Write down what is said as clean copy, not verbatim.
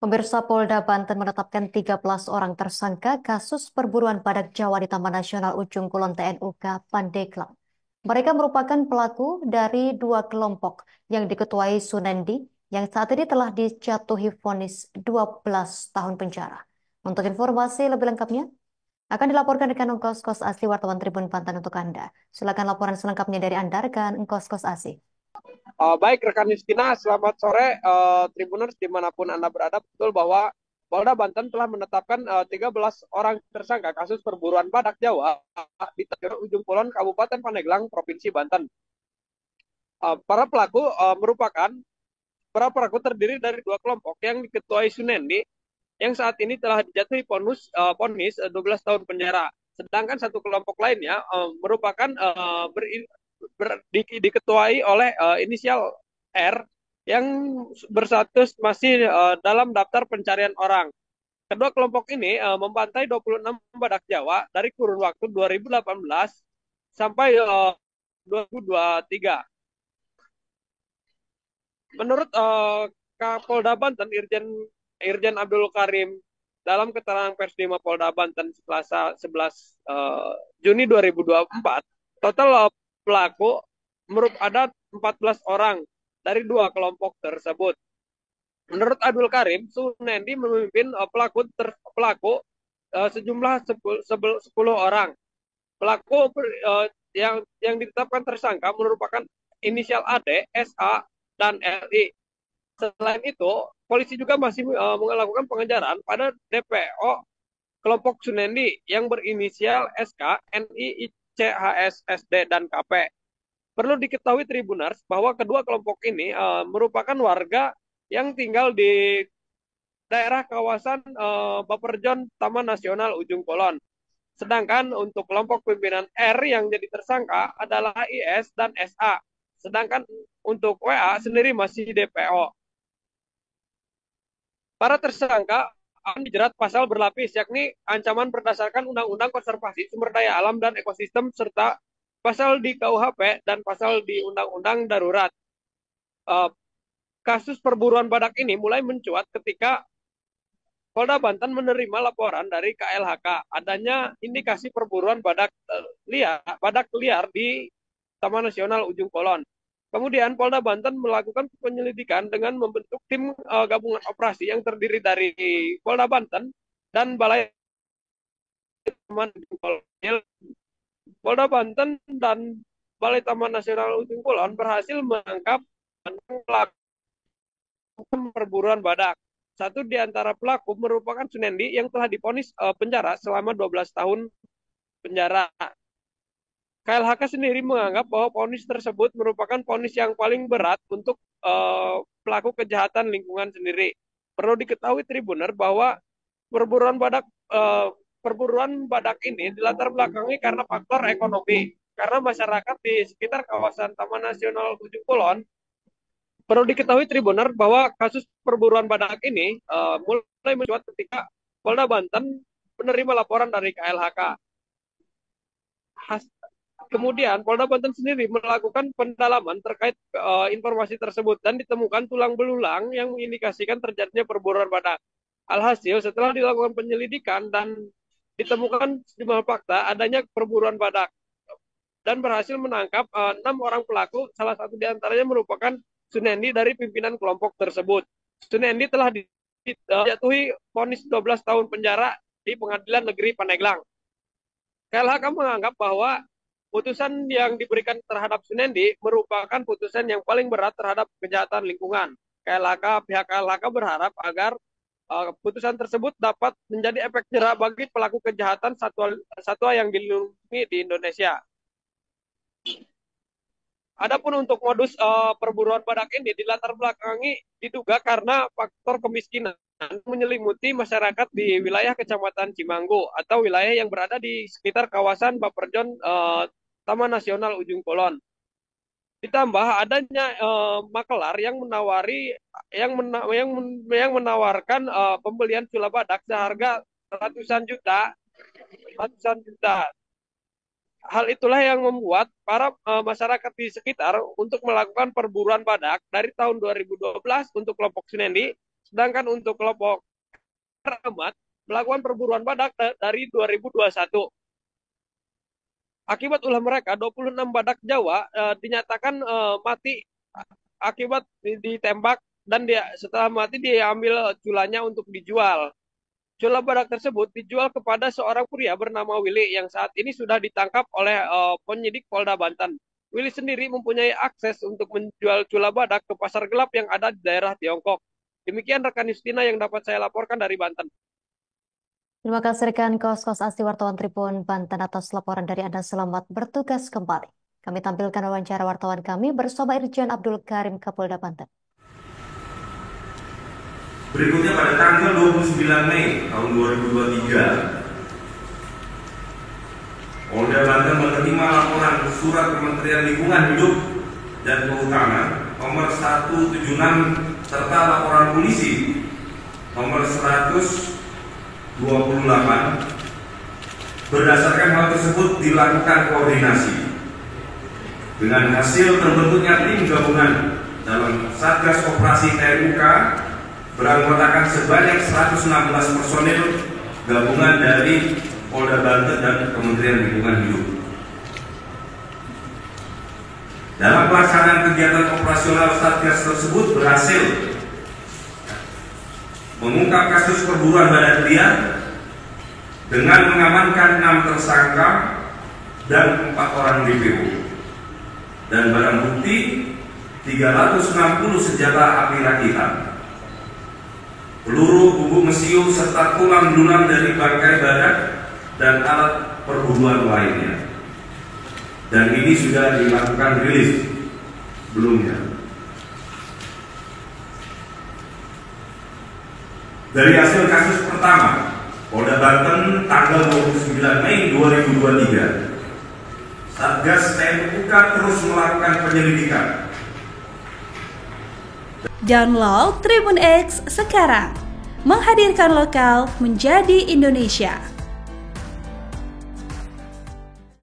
Pemirsa Polda Banten menetapkan 13 orang tersangka kasus perburuan badak Jawa di Taman Nasional Ujung Kulon TNUK Pandeglang. Mereka merupakan pelaku dari dua kelompok yang diketuai Sunendi yang saat ini telah dijatuhi vonis 12 tahun penjara. Untuk informasi lebih lengkapnya akan dilaporkan rekan Engkos Kos Asih wartawan Tribun Banten untuk Anda. Silakan laporan selengkapnya dari Anda rekan Engkos Kos Asih. Baik rekan Justina, selamat sore Tribuners dimanapun Anda berada. Betul bahwa Polda Banten telah menetapkan 13 orang tersangka kasus perburuan badak Jawa di Ujung Kulon, Kabupaten Pandeglang, Provinsi Banten. Para pelaku terdiri dari dua kelompok yang diketuai Sunendi yang saat ini telah dijatuhi vonis 12 tahun penjara. Sedangkan satu kelompok lainnya merupakan diketuai oleh inisial R yang berstatus masih dalam daftar pencarian orang. Kedua kelompok ini membantai 26 badak Jawa dari kurun waktu 2018 sampai 2023. Menurut Kapolda Banten, Irjen Abdul Karim, dalam keterangan pers di Mapolda Banten Selasa 11 Juni 2024, total pelaku ada 14 orang dari dua kelompok tersebut. Menurut Abdul Karim, Sunendi memimpin pelaku sejumlah 10 orang. Pelaku yang ditetapkan tersangka merupakan inisial AD, SA, dan LI. Selain itu, polisi juga masih melakukan pengejaran pada DPO kelompok Sunendi yang berinisial SK, NI, CHS, SD, dan KP. Perlu diketahui Tribuners bahwa kedua kelompok ini merupakan warga yang tinggal di daerah kawasan Baperjon Taman Nasional Ujung Kulon. Sedangkan untuk kelompok pimpinan R yang jadi tersangka adalah IS dan SA. Sedangkan untuk WA sendiri masih DPO. Para tersangka akan dijerat pasal berlapis, yakni ancaman berdasarkan Undang-Undang Konservasi Sumber Daya Alam dan Ekosistem serta pasal di KUHP dan pasal di Undang-Undang Darurat. Uh, Kasus perburuan badak ini mulai mencuat ketika Polda Banten menerima laporan dari KLHK adanya indikasi perburuan badak liar di Taman Nasional Ujung Kulon. Kemudian Polda Banten melakukan penyelidikan dengan membentuk tim gabungan operasi yang terdiri dari Polda Banten dan Balai Taman Ujung Kulon. Polda Banten dan Balai Taman Nasional Ujung Kulon berhasil menangkap pelaku perburuan badak. Satu di antara pelaku merupakan Sunendi yang telah diponis penjara selama 12 tahun penjara. KLHK sendiri menganggap bahwa ponis tersebut merupakan ponis yang paling berat untuk pelaku kejahatan lingkungan sendiri. Perlu diketahui Tribuner bahwa perburuan badak perburuan badak ini dilatar belakangi karena faktor ekonomi. Karena masyarakat di sekitar kawasan Taman Nasional Ujung Kulon. Perlu diketahui Tribuner bahwa kasus perburuan badak ini mulai mencuat ketika Polda Banten menerima laporan dari KLHK. Kemudian Polda Banten sendiri melakukan pendalaman terkait informasi tersebut dan ditemukan tulang belulang yang mengindikasikan terjadinya perburuan badak. Alhasil setelah dilakukan penyelidikan dan ditemukan sejumlah fakta adanya perburuan badak dan berhasil menangkap 6 orang pelaku, salah satu diantaranya merupakan Sunendi dari pimpinan kelompok tersebut. Sunendi telah dijatuhi vonis 12 tahun penjara di Pengadilan Negeri Pandeglang. KLHK menganggap bahwa putusan yang diberikan terhadap Sunendi merupakan putusan yang paling berat terhadap kejahatan lingkungan. Pihak KLHK berharap agar putusan tersebut dapat menjadi efek jerah bagi pelaku kejahatan satwa yang dilindungi di Indonesia. Adapun untuk modus perburuan badak ini dilatar belakangi diduga karena faktor kemiskinan menyelimuti masyarakat di wilayah Kecamatan Cimanggu atau wilayah yang berada di sekitar kawasan Baperjon Taman Nasional Ujung Kulon. Ditambah adanya makelar yang menawarkan pembelian cula badak seharga ratusan juta. Hal itulah yang membuat para masyarakat di sekitar untuk melakukan perburuan badak dari tahun 2012 untuk kelompok Sunendi Sedangkan untuk kelompok Ahmad melakukan perburuan badak dari 2021. Akibat ulah mereka, 26 badak Jawa dinyatakan mati akibat ditembak, dan setelah mati dia ambil culanya untuk dijual. Cula badak tersebut dijual kepada seorang pria bernama Willy yang saat ini sudah ditangkap oleh penyidik Polda Banten. Willy sendiri mempunyai akses untuk menjual cula badak ke pasar gelap yang ada di daerah Tiongkok. Demikian rekan Justina yang dapat saya laporkan dari Banten. Terima kasih rekan Kos Asli Wartawan Tribun Banten atas laporan dari Anda. Selamat bertugas kembali. Kami tampilkan wawancara wartawan kami bersama Irjen Abdul Karim Kapolda Banten. Berikutnya pada tanggal 29 Mei tahun 2023, Polda Banten menerima laporan surat Kementerian Lingkungan Hidup dan Kehutanan nomor 176 serta laporan polisi nomor 128. Berdasarkan hal tersebut dilakukan koordinasi. Dengan hasil terbentuknya tim gabungan dalam Satgas Operasi TNUK beranggotakan sebanyak 116 personil gabungan dari Polda Banten dan Kementerian Lingkungan Hidup. Dalam pelaksanaan kegiatan operasional Satgas tersebut berhasil mengungkap kasus perburuan badak liar dengan mengamankan 6 tersangka dan 4 orang DPO dan barang bukti 360 senjata api rakitan, peluru, bubuk mesiu serta tulang belulang dari bangkai badak dan alat perburuan lainnya. Dan ini sudah dilakukan rilis sebelumnya. Dari hasil kasus pertama, Polda Banten tanggal 29 Mei 2023, Satgas TNUK terus melakukan penyelidikan. Download Tribun X sekarang, menghadirkan lokal menjadi Indonesia.